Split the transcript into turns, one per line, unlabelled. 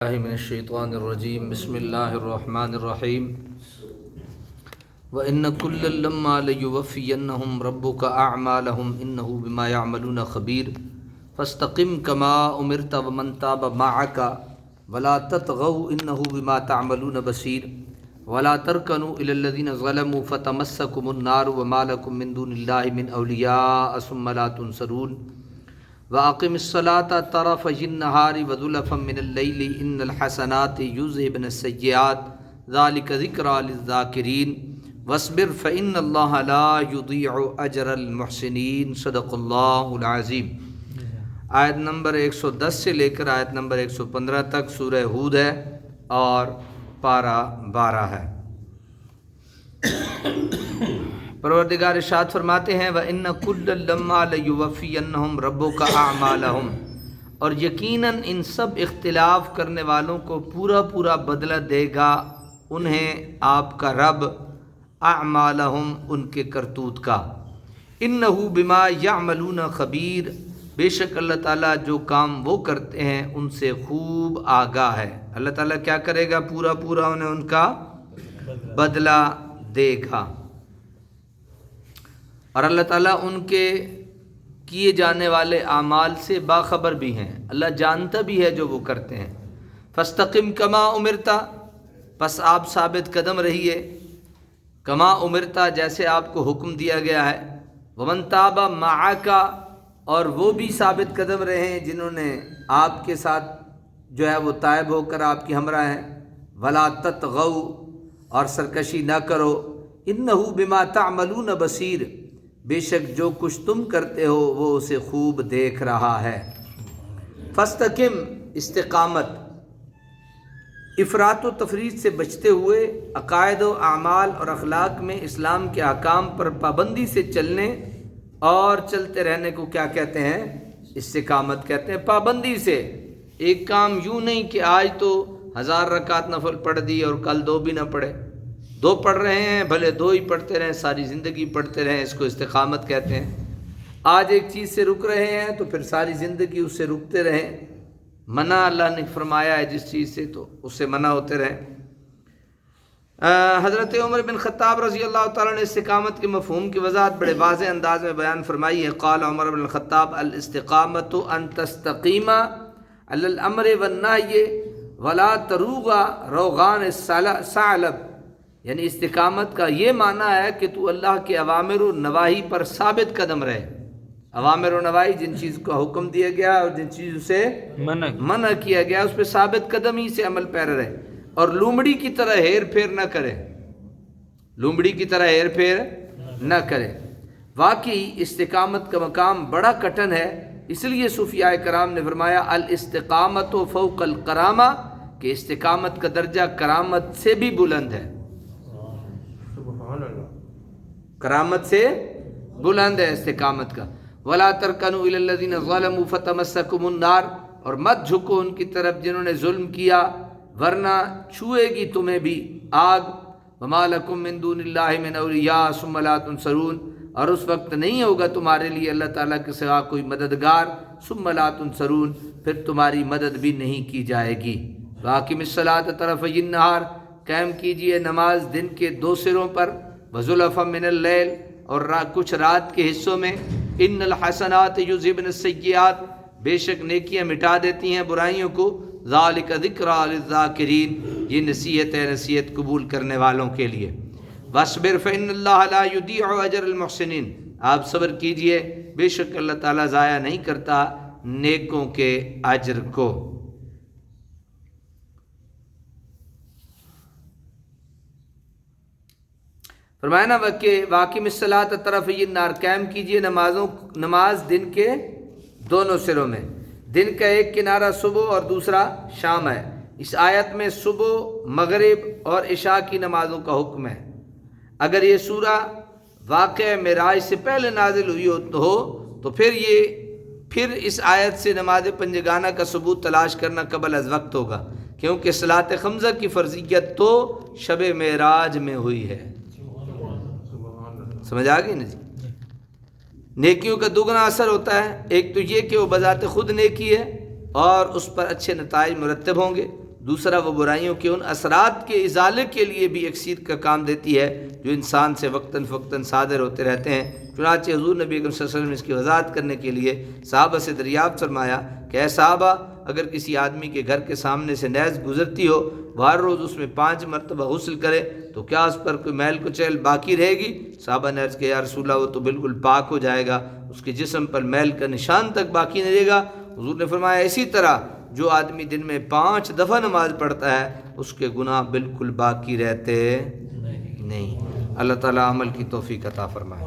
من الشیطان الرجیم بسم اللہ الرحمن الرحیم وَإِنَّ كُلًّا لَمَّا لَيُوَفِّيَنَّهُمْ رَبُّكَ أَعْمَالَهُمْ إِنَّهُ بِمَا يَعْمَلُونَ خَبِيرٌ فَاسْتَقِمْ كَمَا أُمِرْتَ وَمَنْ تَابَ مَعَكَ وَلَا تَطْغَوْا إِنَّهُ بِمَا تَعْمَلُونَ بَصِيرٌ وَلَا تَرْكَنُوا إِلَى الَّذِينَ ظَلَمُوا فَتَمَسَّكُمُ النَّارُ وَمَا لَكُم مِّن دُونِ اللَّهِ مِنْ أَوْلِيَاءَ ثُمَّ لَا تُنصَرُونَ وَأَقِمِ الصَّلَاةَ طَرَفَيِ النَّهَارِ وَزُلَفًا مِّنَ اللَّيْلِ إِنَّ الْحَسَنَاتِ يُذْهِبْنَ السَّيِّئَاتِ ذَلِكَ ذِكْرَىٰ لِلذَّاكِرِينَ وَاصْبِرْ فَإِنَّ اللَّهَ لَا يُضِيعُ أَجْرَ الْمُحْسِنِينَ صدق اللہ العظیم۔ آیت نمبر 110 سے لے کر آیت نمبر 115 تک سورہ ہود ہے اور پارہ 12 ہے۔ پروردگار ارشاد فرماتے ہیں وَإِنَّ كُلًّا لَمَّا لَيُوَفِّيَنَّهُمْ رَبُّكَ أَعْمَالَهُمْ، اور یقیناً ان سب اختلاف کرنے والوں کو پورا پورا بدلہ دے گا انہیں آپ کا رب، اعمالہم ان کے کرتوت کا، انہ بما یعملون خبیر، بے شک اللہ تعالیٰ جو کام وہ کرتے ہیں ان سے خوب آگاہ ہے۔ اللہ تعالیٰ کیا کرے گا؟ پورا پورا انہیں ان کا بدلہ دے گا، اور اللہ تعالیٰ ان کے کیے جانے والے اعمال سے باخبر بھی ہیں، اللہ جانتا بھی ہے جو وہ کرتے ہیں۔ فاستقم کما امرتا، پس آپ ثابت قدم رہیے، کما امرتا جیسے آپ کو حکم دیا گیا ہے، ومن تاب معک، اور وہ بھی ثابت قدم رہیں جنہوں نے آپ کے ساتھ جو ہے وہ تائب ہو کر آپ کی ہمراہ ہیں، ولا تطغوا، اور سرکشی نہ کرو، انہ بما تعملون بصیر، بے شک جو کچھ تم کرتے ہو وہ اسے خوب دیکھ رہا ہے۔ فاستقم، استقامت، افراط و تفریط سے بچتے ہوئے عقائد و اعمال اور اخلاق میں اسلام کے احکام پر پابندی سے چلنے اور چلتے رہنے کو کیا کہتے ہیں؟ استقامت کہتے ہیں۔ پابندی سے، ایک کام یوں نہیں کہ آج تو 1000 رکعت نفل پڑھ دی اور کل 2 بھی نہ پڑھے، 2 پڑھ رہے ہیں بھلے 2 ہی پڑھتے رہیں، ساری زندگی پڑھتے رہیں، اس کو استقامت کہتے ہیں۔ آج ایک چیز سے رک رہے ہیں تو پھر ساری زندگی اس سے رکتے رہیں، منع اللہ نے فرمایا ہے جس چیز سے تو اس سے منع ہوتے رہیں۔ حضرت عمر بن خطاب رضی اللہ تعالیٰ نے استقامت کے مفہوم کی وضاحت بڑے واضح انداز میں بیان فرمائی ہے۔ قال عمر بن الخطاب الاستقامت ان تستقیم علی الامر والنہی ولا تروغ روغان الثعلب، یعنی استقامت کا یہ معنی ہے کہ تو اللہ کے اوامر و نواہی پر ثابت قدم رہے، اوامر و نواہی جن چیز کا حکم دیا گیا اور جن چیزوں سے منع کیا گیا اس پہ ثابت قدمی سے عمل پیرا رہے، اور لومڑی کی طرح ہیر پھیر نہ کرے، لومڑی کی طرح ہیر پھیر نہ کرے۔ واقعی استقامت کا مقام بڑا کٹن ہے، اس لیے صوفیاء کرام نے فرمایا الاستقامت فوق الکرامہ، کہ استقامت کا درجہ کرامت سے بھی بلند ہے، کرامت سے بلند ہے استقامت کا۔ وَلَا تَرْكَنُوا إِلَى الَّذِينَ ظَلَمُوا فَتَمَسَّكُمُ النَّارُ، اور مت جھکو ان کی طرف جنہوں نے ظلم کیا ورنہ چھوئے گی تمہیں بھی آگ۔ وَمَا لَكُم مِّن دُونِ اللَّهِ مِنْ أَوْلِيَاءَ ثُمَّ لَا تُنصَرُونَ، اور اس وقت نہیں ہوگا تمہارے لیے اللہ تعالیٰ کے سوا کوئی مددگار، ثُمَّ لَا تُنصَرُونَ، پھر تمہاری مدد بھی نہیں کی جائے گی۔ وَأَقِمِ الصَّلَاةَ طَرَفَيِ النَّهَارِ، قائم کیجئے نماز دن کے 2 سروں پر، وَزُلَفًا مِّنَ اللَّيْلِ، اور کچھ رات کے حصوں میں، ان الحسنات یذھبن السیئات، بے شک نیکیاں مٹا دیتی ہیں برائیوں کو، ذالک ذکریٰ للذاکرین، یہ نصیحت ہے نصیحت قبول کرنے والوں کے لیے۔ واصبر فإن اللہ لا یضیع اجر المحسنین، آپ صبر کیجئے، بے شک اللہ تعالیٰ ضائع نہیں کرتا نیکوں کے اجر کو۔ فرمایا نا کہ واقم الصلاۃ طرفی النہار، قائم کیجئے نماز دن کے دونوں سروں میں، دن کا ایک کنارہ صبح اور دوسرا شام ہے۔ اس آیت میں صبح، مغرب اور عشاء کی نمازوں کا حکم ہے۔ اگر یہ سورہ واقعہ معراج سے پہلے نازل ہوئی ہو تو پھر اس آیت سے نماز پنجگانہ کا ثبوت تلاش کرنا قبل از وقت ہوگا، کیونکہ صلاۃ خمسہ کی فرضیت تو شب معراج میں ہوئی ہے۔ سمجھ آ گئی نا جی؟ نیکیوں کا دگنا اثر ہوتا ہے، ایک تو یہ کہ وہ بذات خود نیکی ہے اور اس پر اچھے نتائج مرتب ہوں گے، دوسرا وہ برائیوں کے ان اثرات کے ازالے کے لیے بھی اکسیر کا کام دیتی ہے جو انسان سے وقتاً فوقتاً صادر ہوتے رہتے ہیں۔ چنانچہ حضور نبی اکرم صلی اللہ علیہ وسلم نے اس کی وضاحت کرنے کے لیے صحابہ سے دریافت فرمایا کہ اے صحابہ، اگر کسی آدمی کے گھر کے سامنے سے نیز گزرتی ہو، وہ ہر روز اس میں 5 مرتبہ غسل کرے تو کیا اس پر کوئی میل کچیل باقی رہے گی؟ صحابہ نے عرض کیا یا رسول اللہ، وہ تو بالکل پاک ہو جائے گا، اس کے جسم پر میل کا نشان تک باقی نہیں رہے گا۔ حضور نے فرمایا اسی طرح جو آدمی دن میں 5 دفعہ نماز پڑھتا ہے اس کے گناہ بالکل باقی رہتے نہیں۔ اللہ تعالیٰ عمل کی توفیق عطا فرمائے۔